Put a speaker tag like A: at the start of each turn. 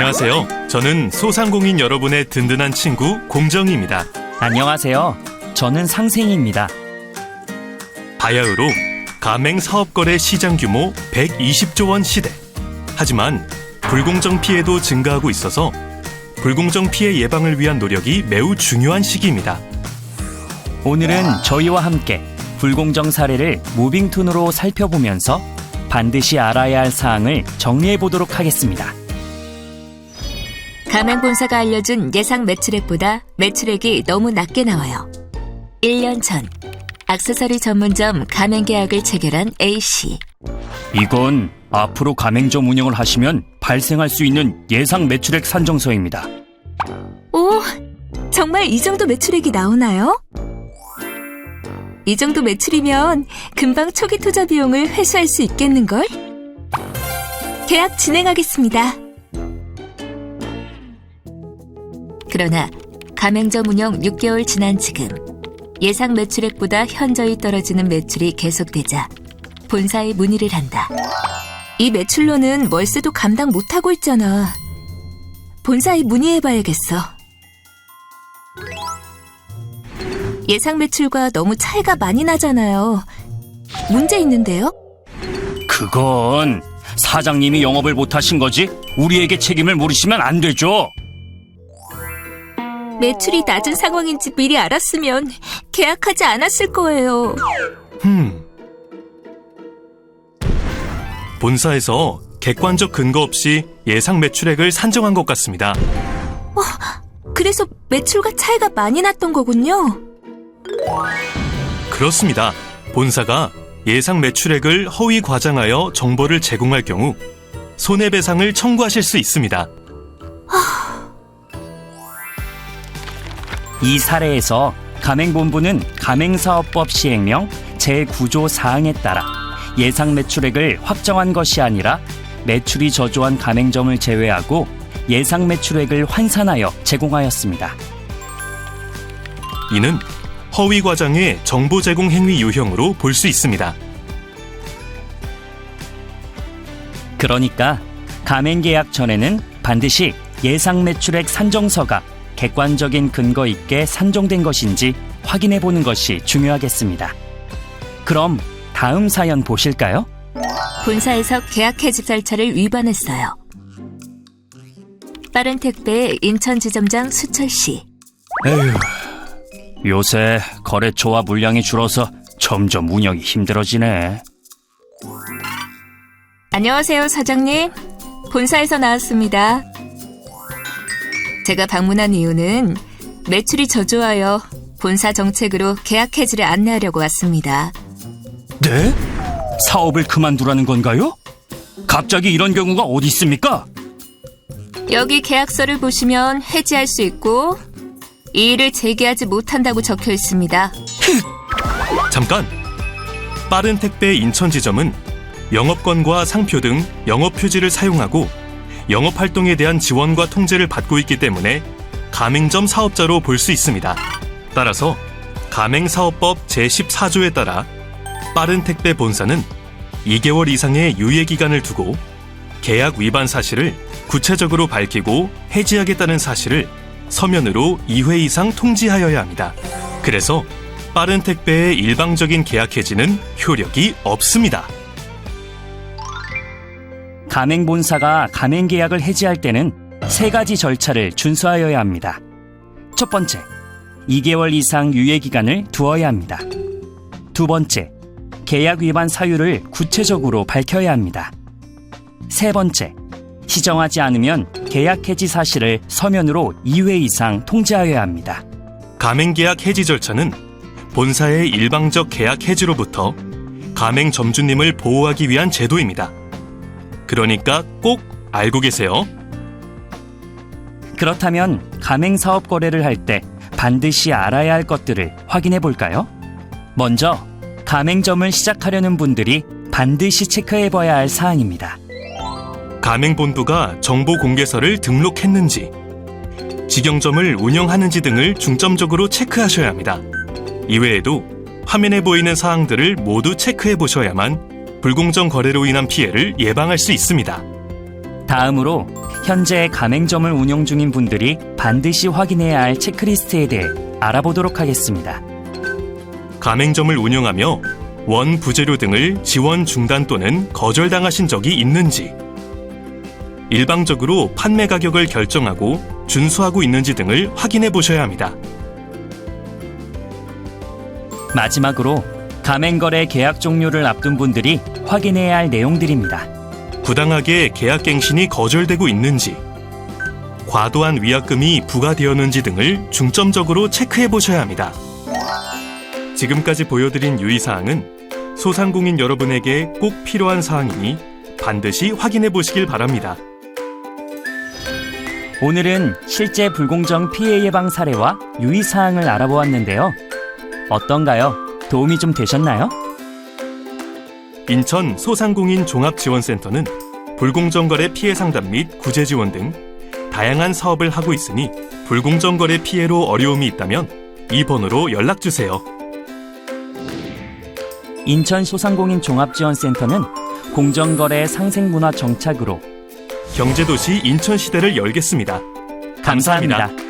A: 안녕하세요. 저는 소상공인 여러분의 든든한 친구 공정입니다.
B: 안녕하세요. 저는 상생입니다.
A: 바야흐로 가맹 사업거래 시장 규모 120조 원 시대. 하지만 불공정 피해도 증가하고 있어서 불공정 피해 예방을 위한 노력이 매우 중요한 시기입니다.
B: 오늘은 저희와 함께 불공정 사례를 무빙톤으로 살펴보면서 반드시 알아야 할 사항을 정리해 보도록 하겠습니다.
C: 가맹본사가 알려준 예상 매출액보다 매출액이 너무 낮게 나와요. 1년 전 액세서리 전문점 가맹계약을 체결한 A씨.
B: 이건 앞으로 가맹점 운영을 하시면 발생할 수 있는 예상 매출액 산정서입니다.
C: 오, 정말 이 정도 매출액이 나오나요? 이 정도 매출이면 금방 초기 투자 비용을 회수할 수 있겠는걸? 계약 진행하겠습니다. 그러나 가맹점 운영 6개월 지난 지금 예상 매출액보다 현저히 떨어지는 매출이 계속되자 본사에 문의를 한다. 이 매출로는 월세도 감당 못하고 있잖아. 본사에 문의해봐야겠어. 예상 매출과 너무 차이가 많이 나잖아요. 문제 있는데요?
B: 그건 사장님이 영업을 못하신 거지 우리에게 책임을 물으시면 안 되죠.
C: 매출이 낮은 상황인지 미리 알았으면 계약하지 않았을 거예요.
A: 본사에서 객관적 근거 없이 예상 매출액을 산정한 것 같습니다.
C: 그래서 매출과 차이가 많이 났던 거군요.
A: 그렇습니다. 본사가 예상 매출액을 허위 과장하여 정보를 제공할 경우 손해배상을 청구하실 수 있습니다.
B: 이 사례에서 가맹본부는 가맹사업법 시행령 제9조 사항에 따라 예상 매출액을 확정한 것이 아니라 매출이 저조한 가맹점을 제외하고 예상 매출액을 환산하여 제공하였습니다.
A: 이는 허위 과장의 정보 제공 행위 유형으로 볼 수 있습니다.
B: 그러니까 가맹계약 전에는 반드시 예상 매출액 산정서가 객관적인 근거 있게 산정된 것인지 확인해 보는 것이 중요하겠습니다. 그럼 다음 사연 보실까요?
C: 본사에서 계약 해지 절차를 위반했어요. 빠른 택배 인천지점장 수철씨.
B: 에휴, 요새 거래처와 물량이 줄어서 점점 운영이 힘들어지네.
C: 안녕하세요, 사장님. 본사에서 나왔습니다. 제가 방문한 이유는 매출이 저조하여 본사 정책으로 계약 해지를 안내하려고 왔습니다.
B: 네? 사업을 그만두라는 건가요? 갑자기 이런 경우가 어디 있습니까?
C: 여기 계약서를 보시면 해지할 수 있고 이의를 제기하지 못한다고 적혀 있습니다.
A: 잠깐! 빠른 택배 인천 지점은 영업권과 상표 등 영업 표지를 사용하고 영업 활동에 대한 지원과 통제를 받고 있기 때문에 가맹점 사업자로 볼 수 있습니다. 따라서 가맹사업법 제14조에 따라 빠른 택배 본사는 2개월 이상의 유예기간을 두고 계약 위반 사실을 구체적으로 밝히고 해지하겠다는 사실을 서면으로 2회 이상 통지하여야 합니다. 그래서 빠른 택배의 일방적인 계약 해지는 효력이 없습니다.
B: 가맹본사가 가맹계약을 해지할 때는 3가지 절차를 준수하여야 합니다. 첫 번째, 2개월 이상 유예기간을 두어야 합니다. 두 번째, 계약 위반 사유를 구체적으로 밝혀야 합니다. 세 번째, 시정하지 않으면 계약 해지 사실을 서면으로 2회 이상 통지하여야 합니다.
A: 가맹계약 해지 절차는 본사의 일방적 계약 해지로부터 가맹 점주님을 보호하기 위한 제도입니다. 그러니까 꼭 알고 계세요.
B: 그렇다면 가맹사업 거래를 할 때 반드시 알아야 할 것들을 확인해 볼까요? 먼저 가맹점을 시작하려는 분들이 반드시 체크해 봐야 할 사항입니다.
A: 가맹본부가 정보공개서를 등록했는지, 직영점을 운영하는지 등을 중점적으로 체크하셔야 합니다. 이외에도 화면에 보이는 사항들을 모두 체크해 보셔야만 불공정 거래로 인한 피해를 예방할 수 있습니다.
B: 다음으로 현재 가맹점을 운영 중인 분들이 반드시 확인해야 할 체크리스트에 대해 알아보도록 하겠습니다.
A: 가맹점을 운영하며 원 부재료 등을 지원 중단 또는 거절당하신 적이 있는지, 일방적으로 판매 가격을 결정하고 준수하고 있는지 등을 확인해 보셔야 합니다.
B: 마지막으로 가맹거래 계약 종료를 앞둔 분들이 확인해야 할 내용들입니다.
A: 부당하게 계약갱신이 거절되고 있는지, 과도한 위약금이 부과되었는지 등을 중점적으로 체크해 보셔야 합니다. 지금까지 보여드린 유의사항은 소상공인 여러분에게 꼭 필요한 사항이니 반드시 확인해 보시길 바랍니다.
B: 오늘은 실제 불공정 피해 예방 사례와 유의사항을 알아보았는데요. 어떤가요? 도움이 좀 되셨나요?
A: 인천 소상공인 종합지원센터는 불공정거래 피해 상담 및 구제 지원 등 다양한 사업을 하고 있으니 불공정거래 피해로 어려움이 있다면 이 번호로 연락주세요.
B: 인천 소상공인 종합지원센터는 공정거래 상생문화 정착으로
A: 경제도시 인천시대를 열겠습니다.
B: 감사합니다.